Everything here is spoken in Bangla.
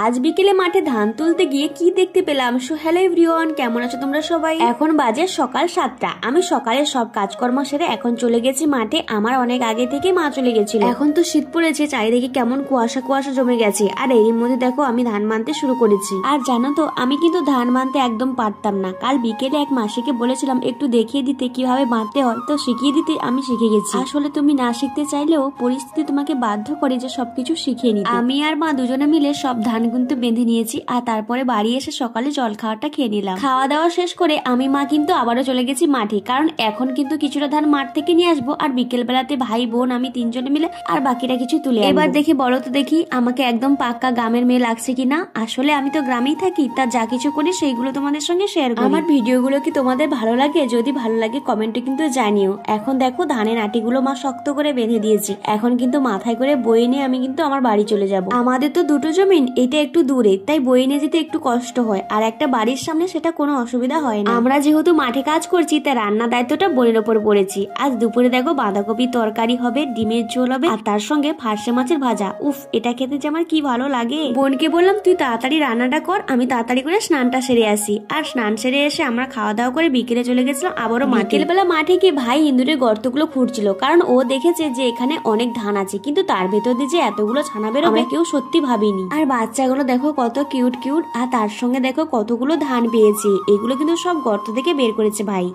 আজ বিকেলে মাঠে ধান তুলতে গিয়ে কি দেখতে পেলাম। সো হ্যালো এভরিওয়ান, কেমন আছো তোমরা সবাই? এখন বাজে সকাল 7টা। আমি সকালে সব কাজকর্ম সেরে এখন চলে গেছি মাঠে। আমার অনেক আগে থেকে মা চলে গেছিল। এখন তো শীত পড়েছে, চারিদিকে কেমন কুয়াশা কুয়াশা জমে গেছে। আর এর মধ্যে দেখো আমি ধান মানতে শুরু করেছি। আর জানো তো আমি কিন্তু ধান মানতে একদম পারতাম না। কাল বিকেলে এক মাসিকে বলেছিলাম একটু দেখিয়ে দিতে কিভাবে মানতে হয়, তো শিখিয়ে দিতে আমি শিখে গেছি। আসলে তুমি না শিখতে চাইলেও পরিস্থিতি তোমাকে বাধ্য করে যে সবকিছু শিখিয়ে নিতে। আমি আর মা দুজনে মিলে সব ধান কিন্তু বেঁধে নিয়েছি, আর তারপরে বাড়ি এসে সকালে জল খাওয়াটা খেয়ে নিলাম। খাওয়া দাওয়া শেষ করে আমি মা কিন্তু আবারও চলে গেছি মাঠে, কারণ এখন কিন্তু কিছুটা ধান মাঠ থেকে নিয়ে আসবো, আর বিকেল বেলাতে ভাই বোন আমি তিনজনে মিলে আর বাকিটা কিছু তুলে এবার দেখি বলো তো দেখি আমাকে একদম পাক্কা গ্রামের মেয়ে লাগছে কিনা। আসলে আমি তো গ্রামেই থাকি, তা যা কিছু করি সেইগুলো তোমাদের সঙ্গে শেয়ার করি। আমার ভিডিওগুলো কি তোমাদের ভালো লাগে? যদি ভালো লাগে কমেন্টে কিন্তু জানিও। এখন দেখো ধানের আটিগুলো মা শক্ত করে বেঁধে দিয়েছি। এখন কিন্তু মাথায় করে বয়ে নিয়ে আমি কিন্তু আমার বাড়ি চলে যাব। আমাদের তো দুটো জমিন, এটা একটু দূরে, তাই বয়ে নিয়ে যেতে একটু কষ্ট হয়। আর একটা বাড়ির সামনে সেটা কোনো অসুবিধা হয় না। আমরা যেহেতু মাঠে কাজ করছি, তাই রান্না দায়িত্বটা বোনের ওপর পড়েছি। আজ দুপুরে দেখো বাঁধাকপি তরকারি হবে, ডিমের ঝোল হবে, আর তার সঙ্গে ফার্সে মাছের ভাজা। উফ, এটা খেতে যে আমার কি ভালো লাগে। বোনকে বললাম তুই তাড়াতাড়ি রান্নাটা কর, আমি তাড়াতাড়ি করে স্নানটা সেরে আসি। আর স্নান সেরে এসে আমরা খাওয়া দাওয়া করে বিকেলে চলে গেছিলাম আবারও মাঠে। বিকেলবেলা মাঠে গিয়ে ভাই ইন্দুরের গর্তগুলো খুঁড়ছিল, কারণ ও দেখেছে যে এখানে অনেক ধান আছে, কিন্তু তার ভেতর দিয়ে যে এতগুলো ছানা বেরোবে কেউ সত্যি ভাবিনি। আর বাচ্চাগুলো দেখো কত কিউট কিউট, আর তার সঙ্গে দেখো কতগুলো ধান পেয়েছে। এগুলো কিন্তু সব গর্ত থেকে বের করেছে ভাই।